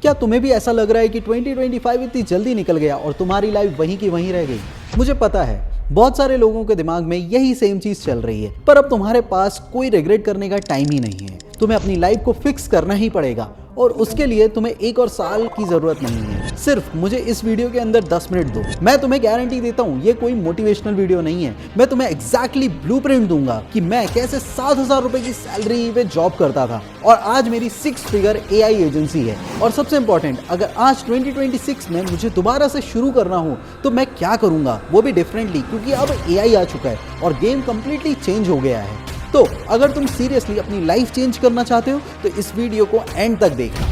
क्या तुम्हें भी ऐसा लग रहा है कि 2025 इतनी जल्दी निकल गया और तुम्हारी लाइफ वहीं की वहीं रह गई? मुझे पता है बहुत सारे लोगों के दिमाग में यही सेम चीज चल रही है, पर अब तुम्हारे पास कोई रिग्रेट करने का टाइम ही नहीं है। तुम्हें अपनी लाइफ को फिक्स करना ही पड़ेगा और उसके लिए तुम्हें 1 और साल की जरूरत नहीं है। सिर्फ मुझे इस वीडियो के अंदर 10 मिनट दो, मैं तुम्हें गारंटी देता हूँ ये कोई मोटिवेशनल वीडियो नहीं है। मैं तुम्हें एग्जैक्टली ब्लूप्रिंट दूंगा कि मैं कैसे 7,000 रुपए की सैलरी पे जॉब करता था और आज मेरी 6 फिगर AI एजेंसी है। और सबसे इंपॉर्टेंट, अगर आज 2026 में मुझे दोबारा से शुरू करना हो तो मैं क्या करूंगा, वो भी डिफरेंटली, क्योंकि अब AI आ चुका है और गेम कंप्लीटली चेंज हो गया है। तो अगर तुम सीरियसली अपनी लाइफ चेंज करना चाहते हो तो इस वीडियो को एंड तक देखना।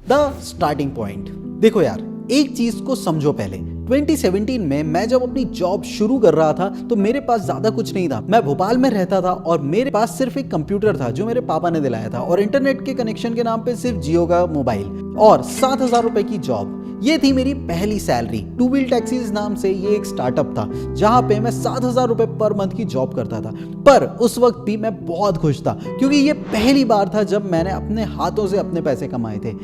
The starting point. देखो यार, एक चीज को समझो पहले। 2017 में मैं जब अपनी जॉब शुरू कर रहा था तो मेरे पास ज्यादा कुछ नहीं था। मैं भोपाल में रहता था और मेरे पास सिर्फ एक कंप्यूटर था जो मेरे पापा ने दिलाया था और इंटरनेट के कनेक्शन के नाम पे सिर्फ जियो का मोबाइल और 7,000 रुपए की जॉब। ये थी मेरी पहली सैलरी। टू व्हील टैक्सीज नाम से ये एक स्टार्टअप था जहां पे मैं 7,000 रुपए पर मंथ की जॉब करता था। पर उस वक्त भी मैं बहुत खुश था क्योंकि ये पहली बार था जब मैंने अपने हाथों से अपने पैसे कमाए थे।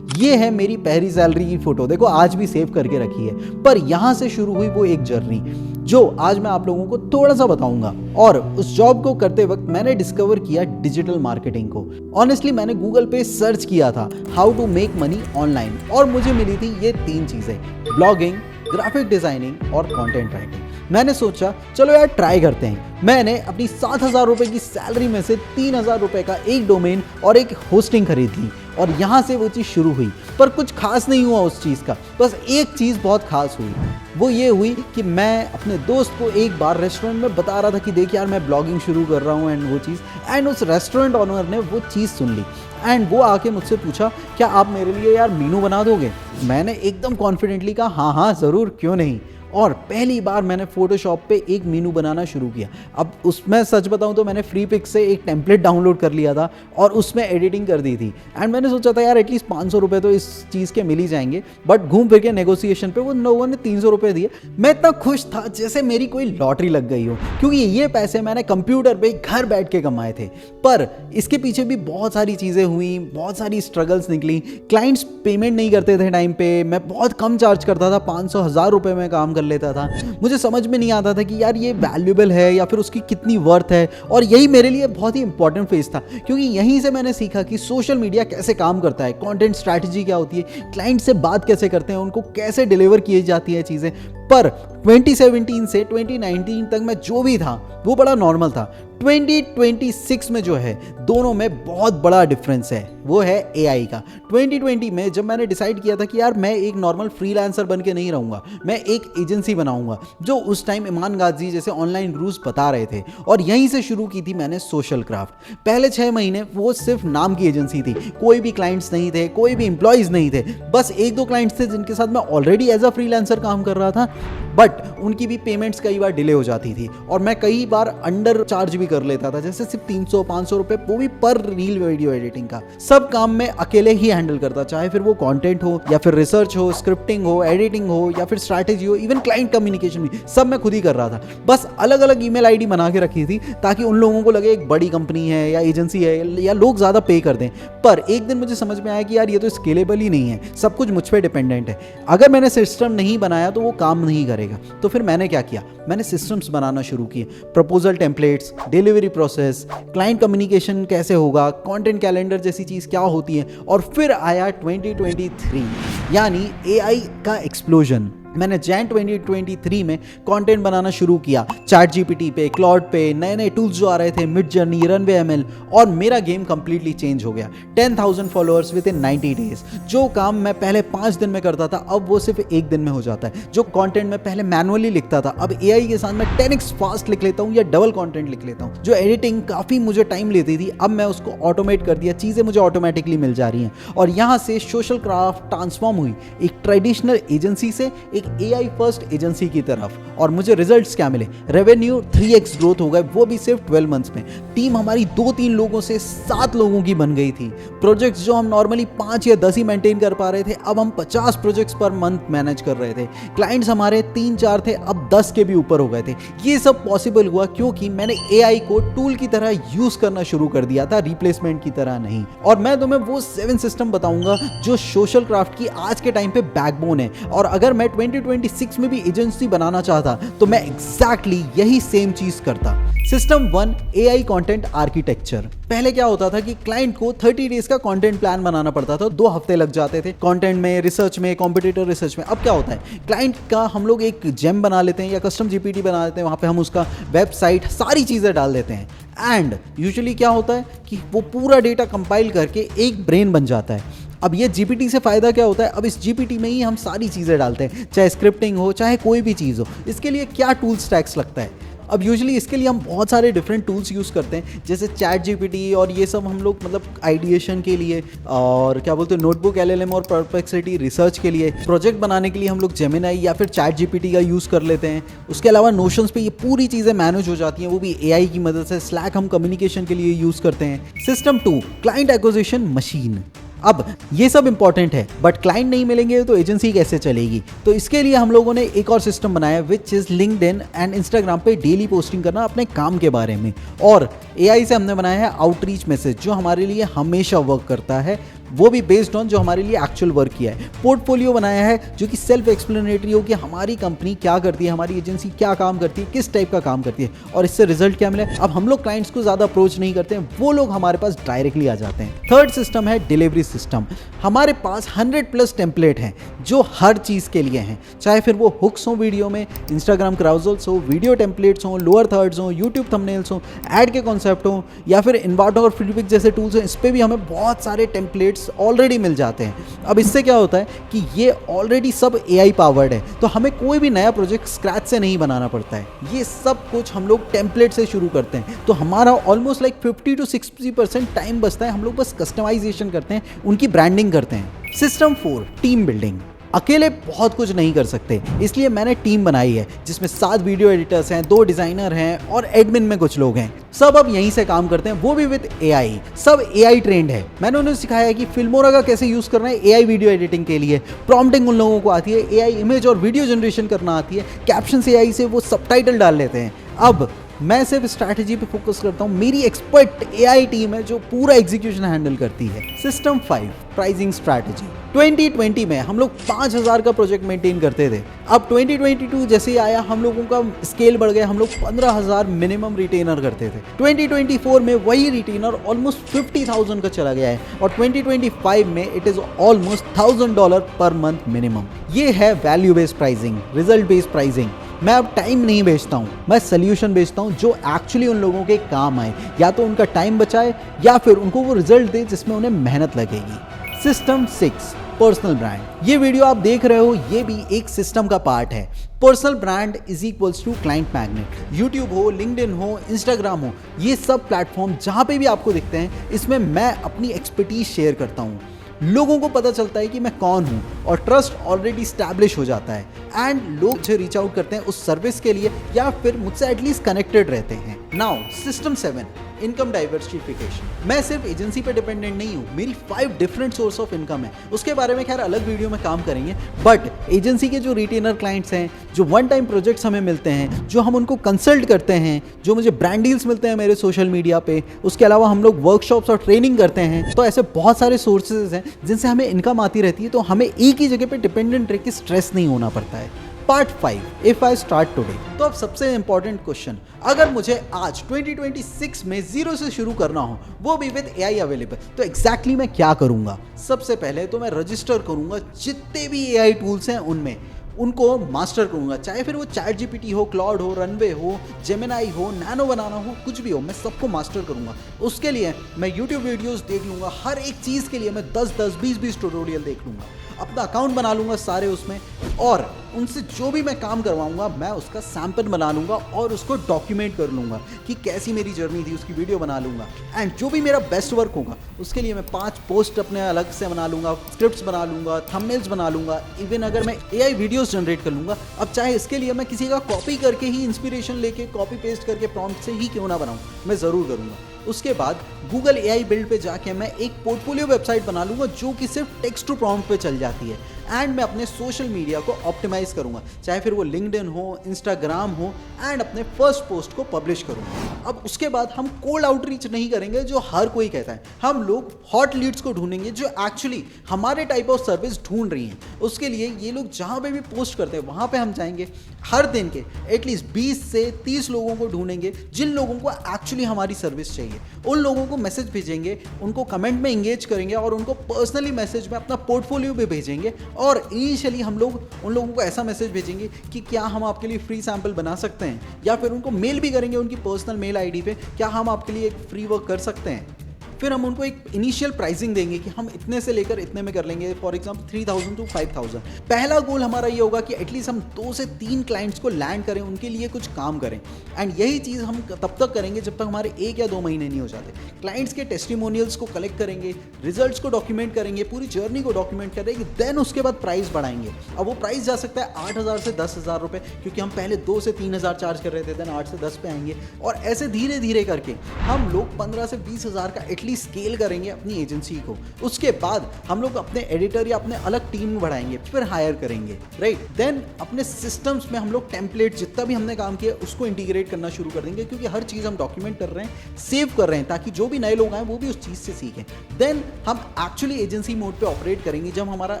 ये है मेरी पहली सैलरी की फोटो, देखो आज भी सेव करके रखी है। पर यहां से शुरू हुई वो एक जर्नी जो आज मैं आप लोगों को थोड़ा सा बताऊंगा। और उस जॉब को करते वक्त मैंने डिस्कवर किया डिजिटल मार्केटिंग को। ऑनेस्टली मैंने गूगल पे सर्च किया था how to make money online और मुझे मिली थी ये 3 चीजें: ब्लॉगिंग, ग्राफिक डिजाइनिंग और कंटेंट राइटिंग। मैंने सोचा चलो यार ट्राई करते हैं। मैंने अपनी 7,000 रुपए की सैलरी में से 3,000 रुपए का एक डोमेन और एक होस्टिंग खरीद ली और यहां से वो चीज़ शुरू हुई। पर कुछ खास नहीं हुआ उस चीज़ का, बस एक चीज़ बहुत खास हुई। वो ये हुई कि मैं अपने दोस्त को एक बार रेस्टोरेंट में बता रहा था कि देख यार मैं ब्लॉगिंग शुरू कर रहा हूँ एंड वो चीज़, एंड उस रेस्टोरेंट ऑनर ने वो चीज़ सुन ली एंड वो आके मुझसे पूछा क्या आप मेरे लिए यार मेनू बना दोगे? मैंने एकदम कॉन्फिडेंटली कहा हाँ हाँ ज़रूर, क्यों नहीं। और पहली बार मैंने फोटोशॉप पे एक मेनू बनाना शुरू किया। अब उसमें सच बताऊं तो मैंने फ्री पिक से एक टेम्पलेट डाउनलोड कर लिया था और उसमें एडिटिंग कर दी थी एंड मैंने सोचा था यार एटलीस्ट 500 रुपये तो इस चीज़ के मिल ही जाएंगे। बट घूम फिर के नेगोशिएशन पे वो लोगों ने 300 रुपये दिए। मैं इतना खुश था जैसे मेरी कोई लॉटरी लग गई हो, क्योंकि ये पैसे मैंने कंप्यूटर पे घर बैठ के कमाए थे। पर इसके पीछे भी बहुत सारी चीज़ें हुई, बहुत सारी स्ट्रगल्स निकली। क्लाइंट्स पेमेंट नहीं करते थे टाइम पे, मैं बहुत कम चार्ज करता था, 500-1000 रुपये में काम कर लेता था। मुझे समझ में नहीं आता था कि यार ये वैल्यूएबल है या फिर उसकी कितनी वर्थ है। और यही मेरे लिए बहुत ही इंपॉर्टेंट फेज था क्योंकि यहीं से मैंने सीखा कि सोशल मीडिया कैसे काम करता है, कंटेंट स्ट्रैटेजी क्या होती है, क्लाइंट से बात कैसे करते हैं, उनको कैसे डिलीवर की जाती है चीज़ें। पर 2017 से 2019 तक मैं जो भी था वो बड़ा नॉर्मल था। 2026 में जो है दोनों में बहुत बड़ा डिफरेंस है, वो है AI का। 2020 में जब मैंने डिसाइड किया था कि यार मैं एक नॉर्मल फ्रीलांसर बन के नहीं रहूँगा, मैं एक एजेंसी बनाऊंगा, जो उस टाइम ईमान गाजी जैसे ऑनलाइन गुरुज बता रहे थे। और यहीं से शुरू की थी मैंने सोशल क्राफ्ट। पहले 6 महीने वो सिर्फ नाम की एजेंसी थी, कोई भी क्लाइंट्स नहीं थे, कोई भी एम्प्लॉयज़ नहीं थे। बस 1-2 क्लाइंट्स थे जिनके साथ मैं ऑलरेडी एज अ फ्रीलांसर काम कर रहा था, बट उनकी भी पेमेंट्स कई बार डिले हो जाती थी और मैं कई बार अंडर चार्ज भी कर लेता था, जैसे सिर्फ 300-500 रुपये, वो भी पर रील वीडियो एडिटिंग का। सब काम मैं अकेले ही हैंडल करता, चाहे फिर वो कंटेंट हो या फिर रिसर्च हो, स्क्रिप्टिंग हो, एडिटिंग हो या फिर स्ट्रैटेजी हो, इवन क्लाइंट कम्युनिकेशन भी, सब मैं खुद ही कर रहा था। बस अलग अलग ईमेल आईडी बना के रखी थी ताकि उन लोगों को लगे एक बड़ी कंपनी है या एजेंसी है या लोग ज़्यादा पे कर दें। पर एक दिन मुझे समझ में आया कि यार ये तो स्केलेबल ही नहीं है, सब कुछ मुझ पर डिपेंडेंट है। अगर मैंने सिस्टम नहीं बनाया तो वो काम नहीं करेगा। तो फिर मैंने क्या किया, मैंने सिस्टम्स बनाना शुरू किए, proposal templates, delivery process, client communication कैसे होगा, कंटेंट कैलेंडर जैसी चीज़ क्या होती है। और फिर आया 2023 यानी AI का एक्सप्लोजन। मैंने जैन 2023 में कंटेंट बनाना शुरू किया, चैट GPT पे, क्लाउड पे, नए नए टूल्स जो आ रहे थे, मिड जर्नी, रनवे ML, और मेरा गेम कंप्लीटली चेंज हो गया। 10,000 फॉलोअर्स विद इन 90 डेज। जो काम मैं पहले 5 दिन में करता था अब वो सिर्फ 1 दिन में हो जाता है। जो कंटेंट मैं पहले मैनुअली लिखता था अब AI के साथ मैं 10x फास्ट लिख लेता हूँ या डबल कंटेंट लिख लेता हूँ। जो एडिटिंग काफ़ी मुझे टाइम लेती थी अब मैं उसको ऑटोमेट कर दिया, चीज़ें मुझे ऑटोमेटिकली मिल जा रही हैं। और यहाँ से सोशल क्राफ्ट ट्रांसफॉर्म हुई एक ट्रेडिशनल एजेंसी से एक AI फर्स्ट एजेंसी की तरफ। और मुझे रिजल्ट्स क्या मिले? रेवेन्यू 3x ग्रोथ हो गए, वो भी सिर्फ 12 मंथ्स में। टीम हमारी 2-3 लोगों से 7 लोगों की बन गई थी। प्रोजेक्ट्स जो हम नॉर्मली 5 या 10 ही मेंटेन कर पा रहे थे, अब हम 50 प्रोजेक्ट्स पर मंथ मैनेज कर रहे थे। क्लाइंट्स हमारे 3-4 थे, अब 10 के भी ऊपर हो गए थे। ये सब पॉसिबल हुआ क्योंकि मैंने AI को टूल की तरह यूज करना शुरू कर दिया था, रिप्लेसमेंट की तरह नहीं। और मैं तुम्हें वो 7 सिस्टम बताऊंगा जो सोशल क्राफ्ट की आज के टाइम पे बैकबोन है। और अगर मैं 2026 में भी एजेंसी बनाना चाहता तो मैं एग्जैक्टली यही सेम चीज करता। System 1, AI content architecture. पहले क्या होता था कि क्लाइंट को 30 डेज का कंटेंट प्लान बनाना पड़ता था, 2 हफ्ते लग जाते थे कंटेंट में, रिसर्च में, कॉम्पिटिटर रिसर्च में। अब क्या होता है, क्लाइंट का हम लोग एक जेम बना लेते हैं या कस्टम GPT बना लेते हैं, वहां पे हम उसका वेबसाइट सारी चीजें डाल देते हैं। एंड यूजुअली क्या होता है कि वो पूरा डेटा कंपाइल करके एक ब्रेन बन जाता है। अब ये GPT से फ़ायदा क्या होता है, अब इस GPT में ही हम सारी चीज़ें डालते हैं, चाहे स्क्रिप्टिंग हो, चाहे कोई भी चीज़ हो। इसके लिए क्या टूल स्टैक्स लगता है? अब यूजुअली इसके लिए हम बहुत सारे डिफरेंट टूल्स यूज़ करते हैं, जैसे चैट GPT और ये सब हम लोग मतलब आइडिएशन के लिए, और क्या बोलते हैं नोटबुक LLM और परप्लेक्सिटी रिसर्च के लिए। प्रोजेक्ट बनाने के लिए हम लोग जेमिनाई या फिर चैट GPT का यूज़ कर लेते हैं। उसके अलावा नोशंस पे ये पूरी चीज़ें मैनेज हो जाती हैं, वो भी AI की मदद से। स्लैक हम कम्युनिकेशन के लिए यूज़ करते हैं। System 2, client acquisition machine. अब ये सब इंपॉर्टेंट है, बट क्लाइंट नहीं मिलेंगे तो एजेंसी कैसे चलेगी? तो इसके लिए हम लोगों ने एक और सिस्टम बनाया, which is LinkedIn and Instagram पे डेली पोस्टिंग करना अपने काम के बारे में। और AI से हमने बनाया है आउटरीच मैसेज, जो हमारे लिए हमेशा वर्क करता है, वो भी बेस्ड ऑन जो हमारे लिए एक्चुअल वर्क किया है। पोर्टफोलियो बनाया है जो कि सेल्फ एक्सप्लेनेटरी हो कि हमारी कंपनी क्या करती है, हमारी एजेंसी क्या काम करती है, किस टाइप का काम करती है, और इससे रिजल्ट क्या मिले। अब हम लोग क्लाइंट्स को ज़्यादा अप्रोच नहीं करते हैं, वो लोग हमारे पास डायरेक्टली आ जाते हैं। थर्ड सिस्टम है डिलीवरी सिस्टम। हमारे पास 100+ टेम्पलेट हैं जो हर चीज़ के लिए हैं, चाहे फिर वो हुक्स हो वीडियो में, इंस्टाग्राम क्राउजल्स हो, वीडियो टेम्पलेट्स हो, लोअर थर्ड्स हो, यूट्यूब थंबनेल्स हो, ऐड के कॉन्सेप्ट हो, या फिर इन्वाटो और फ्रीपिक जैसे टूल्स हैं। इस पर भी हमें बहुत सारे टेम्पलेट्स ऑलरेडी मिल जाते हैं। अब इससे क्या होता है कि ये ऑलरेडी सब AI पावर्ड है, तो हमें कोई भी नया प्रोजेक्ट स्क्रैच से नहीं बनाना पड़ता है। ये सब कुछ हम लोग टेम्पलेट से शुरू करते हैं, तो हमारा ऑलमोस्ट लाइक 50 to 60% टाइम बचता है। हम लोग बस कस्टमाइजेशन करते हैं, उनकी ब्रांडिंग करते हैं। System 4, team building. अकेले बहुत कुछ नहीं कर सकते, इसलिए मैंने टीम बनाई है जिसमें 7 वीडियो एडिटर्स हैं, 2 डिजाइनर हैं और एडमिन में कुछ लोग हैं। सब अब यहीं से काम करते हैं, वो भी विद AI। सब AI ट्रेंड है। मैंने उन्हें सिखाया है कि फिल्मोरा का कैसे यूज करना है AI वीडियो एडिटिंग के लिए। प्रॉम्प्टिंग उन लोगों को आती है, AI इमेज और वीडियो जनरेशन करना आती है, कैप्शन से AI से वो सबटाइटल डाल लेते हैं। अब मैं सिर्फ स्ट्रैटेजी पे फोकस करता हूँ, मेरी एक्सपर्ट AI टीम है जो पूरा एग्जीक्यूशन हैंडल करती है। System 5, pricing strategy. 2020 में हम लोग 5000 का प्रोजेक्ट मेंटेन करते थे। अब 2022 जैसे ही आया, हम लोगों का स्केल बढ़ गया, हम लोग 15,000 मिनिमम रिटेनर करते थे। 2024 में वही रिटेनर ऑलमोस्ट 50,000 का चला गया है, और 2025 में it is almost $1,000 per month minimum. ये है value based pricing, result based pricing. मैं अब टाइम नहीं बेचता हूँ, मैं सोल्यूशन बेचता हूँ जो एक्चुअली उन लोगों के काम आए, या तो उनका टाइम बचाए या फिर उनको वो रिजल्ट दे जिसमें उन्हें मेहनत लगेगी। System 6, personal brand. ये वीडियो आप देख रहे हो, ये भी एक सिस्टम का पार्ट है। Personal brand is equals to client magnet. YouTube हो, लिंक्डइन हो, इंस्टाग्राम हो, ये सब प्लेटफॉर्म जहाँ पे भी आपको दिखते हैं, इसमें मैं अपनी एक्सपर्टीज शेयर करता हूँ। लोगों को पता चलता है कि मैं कौन हूँ, और ट्रस्ट ऑलरेडी स्टैब्लिश हो जाता है, एंड लोग मुझे रीच आउट करते हैं उस सर्विस के लिए, या फिर मुझसे एटलीस्ट कनेक्टेड रहते हैं। Now system 7, income diversification. मैं सिर्फ एजेंसी पे डिपेंडेंट नहीं हूँ, मेरी 5 डिफरेंट सोर्स ऑफ इनकम है। उसके बारे में खैर अलग वीडियो में काम करेंगे, बट एजेंसी के जो रिटेनर क्लाइंट्स हैं, जो वन टाइम प्रोजेक्ट्स हमें मिलते हैं, जो हम उनको कंसल्ट करते हैं, जो मुझे ब्रांड डील्स मिलते हैं मेरे सोशल मीडिया पे, उसके अलावा हम लोग वर्कशॉप्स और ट्रेनिंग करते हैं, तो ऐसे बहुत सारे सोर्सेज हैं जिनसे हमें इनकम आती रहती है, तो हमें एक ही जगह पे डिपेंडेंट रह के स्ट्रेस नहीं होना पड़ता है। Part 5, if I start today. तो अब सबसे इंपॉर्टेंट क्वेश्चन, अगर मुझे आज 2026 में 0 से शुरू करना हो, वो भी विद AI अवेलेबल, तो एग्जैक्टली मैं क्या करूंगा? सबसे पहले तो मैं रजिस्टर करूंगा जितने भी AI टूल्स हैं उनमें, उनको मास्टर करूंगा, चाहे फिर वो चैट GPT हो, क्लाउड हो, रनवे हो, जेमिनाई हो, नैनो बनाना हो, कुछ भी हो, मैं सबको मास्टर करूंगा। उसके लिए मैं यूट्यूब वीडियोस देख लूंगा, हर एक चीज़ के लिए मैं 10-10, 20-20 ट्यूटोरियल देख लूंगा। अपना अकाउंट बना लूँगा सारे उसमें, और उनसे जो भी मैं काम करवाऊंगा मैं उसका सैंपल बना लूँगा और उसको डॉक्यूमेंट कर लूँगा कि कैसी मेरी जर्नी थी, उसकी वीडियो बना लूँगा। एंड जो भी मेरा बेस्ट वर्क होगा उसके लिए मैं 5 पोस्ट अपने अलग से बना लूँगा, स्क्रिप्ट्स बना लूँगा, थंबनेल्स बना लूँगा, इवन अगर मैं AI वीडियोस जनरेट कर लूँगा। अब चाहे इसके लिए मैं किसी का कॉपी करके ही इंस्पिरेशन लेके कॉपी पेस्ट करके प्रॉम्प्ट से ही क्यों ना बनाऊँ, मैं ज़रूर करूँगा। उसके बाद गूगल AI बिल्ड पे जाके मैं एक पोर्टफोलियो वेबसाइट बना लूँगा जो कि सिर्फ टेक्स्ट टू प्रॉम्प्ट पे चल जाती है। एंड मैं अपने सोशल मीडिया को ऑप्टिमाइज करूँगा, चाहे फिर वो लिंक्डइन हो, इंस्टाग्राम हो, एंड अपने फर्स्ट पोस्ट को पब्लिश करूँगा। अब उसके बाद हम कोल्ड आउटरीच नहीं करेंगे जो हर कोई कहता है, हम लोग हॉट लीड्स को ढूंढेंगे जो एक्चुअली हमारे टाइप ऑफ सर्विस ढूंढ रही हैं। उसके लिए ये लोग जहाँ पे भी पोस्ट करते हैं वहाँ पे हम जाएंगे, हर दिन के एटलीस्ट 20 से 30 लोगों को ढूंढेंगे जिन लोगों को एक्चुअली हमारी सर्विस चाहिए। उन लोगों को मैसेज भेजेंगे, उनको कमेंट में इंगेज करेंगे और उनको पर्सनली मैसेज में अपना पोर्टफोलियो भी भेजेंगे। और इनिशियली हम लोग उन लोगों को ऐसा मैसेज भेजेंगे कि क्या हम आपके लिए फ्री सैंपल बना सकते हैं, या फिर उनको मेल भी करेंगे उनकी पर्सनल मेल आईडी पे, क्या हम आपके लिए एक फ्री वर्क कर सकते हैं। फिर हम उनको एक इनिशियल प्राइसिंग देंगे कि हम इतने से लेकर इतने में कर लेंगे, फॉर एग्जाम्पल 3000 टू 5000। पहला गोल हमारा ये होगा कि एटलीस्ट हम 2 से 3 क्लाइंट्स को लैंड करें, उनके लिए कुछ काम करें। एंड यही चीज़ हम तब तक करेंगे जब तक हमारे 1 या 2 महीने नहीं हो जाते। क्लाइंट्स के टेस्टिमोनियल्स को कलेक्ट करेंगे, रिजल्ट्स को डॉक्यूमेंट करेंगे, पूरी जर्नी को डॉक्यूमेंट करेंगे, देन उसके बाद प्राइस बढ़ाएंगे। अब वो प्राइस जा सकता है 8000 से 10,000 रुपये, क्योंकि हम पहले 2 से 3,000 चार्ज कर रहे थे, देन 8 से 10 पे आएंगे। और ऐसे धीरे धीरे करके हम लोग 15 से 20,000 का एटलीस्ट स्केल करेंगे अपनी एजेंसी को। उसके बाद हम लोग अपने एडिटर या अपने अलग टीम बढ़ाएंगे, फिर हायर करेंगे, राइट। देन अपने सिस्टम्स में हम लोग टेम्पलेट जितना भी हमने काम किया उसको इंटीग्रेट करना शुरू कर देंगे, क्योंकि हर चीज़ हम डॉक्यूमेंट कर रहे हैं, सेव कर रहे हैं, ताकि जो भी नए लोग आए वो भी उस चीज़ से सीखें। देन हम एक्चुअली एजेंसी मोड पे ऑपरेट करेंगे जब हमारा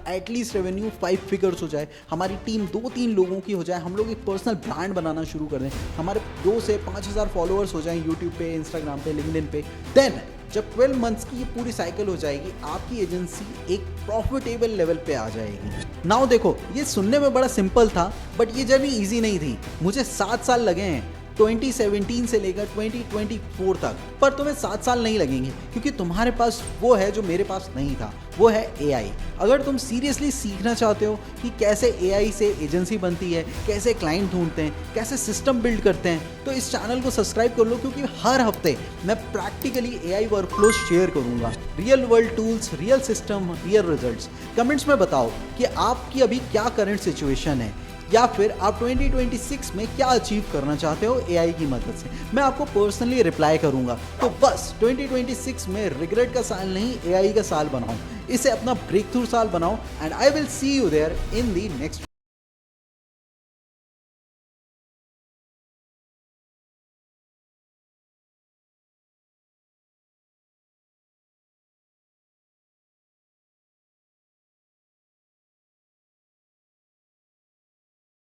एटलीस्ट रेवेन्यू 5 फिगर्स हो जाए, हमारी टीम 2-3 लोगों की हो जाए, हम लोग एक पर्सनल ब्रांड बनाना शुरू कर दें, हमारे 2 से 5,000 फॉलोअर्स हो जाएं यूट्यूब पे, इंस्टाग्राम पे, लिंक्डइन पे। देन जब 12 मंथ्स की ये पूरी साइकिल हो जाएगी, आपकी एजेंसी एक प्रॉफिटेबल लेवल पे आ जाएगी। नाउ देखो, ये सुनने में बड़ा सिंपल था, बट ये जर्नी इजी नहीं थी। मुझे 7 साल लगे हैं 2017 से लेकर 2024 तक, पर तुम्हें 7 साल नहीं लगेंगे, क्योंकि तुम्हारे पास वो है जो मेरे पास नहीं था, वो है AI। अगर तुम सीरियसली सीखना चाहते हो कि कैसे AI से एजेंसी बनती है, कैसे क्लाइंट ढूंढते हैं, कैसे सिस्टम बिल्ड करते हैं, तो इस चैनल को सब्सक्राइब कर लो, क्योंकि हर हफ्ते मैं प्रैक्टिकली AI वर्कफ्लो शेयर करूंगा। Real world tools, real system, real results. Comments में बताओ कि आपकी अभी क्या करंट सिचुएशन है, या फिर आप 2026 में क्या अचीव करना चाहते हो AI की मदद से। मैं आपको पर्सनली रिप्लाई करूंगा। तो बस 2026 में रिग्रेट का साल नहीं, AI का साल बनाओ, इसे अपना ब्रेक थ्रू साल बनाओ। And I will see you there in the next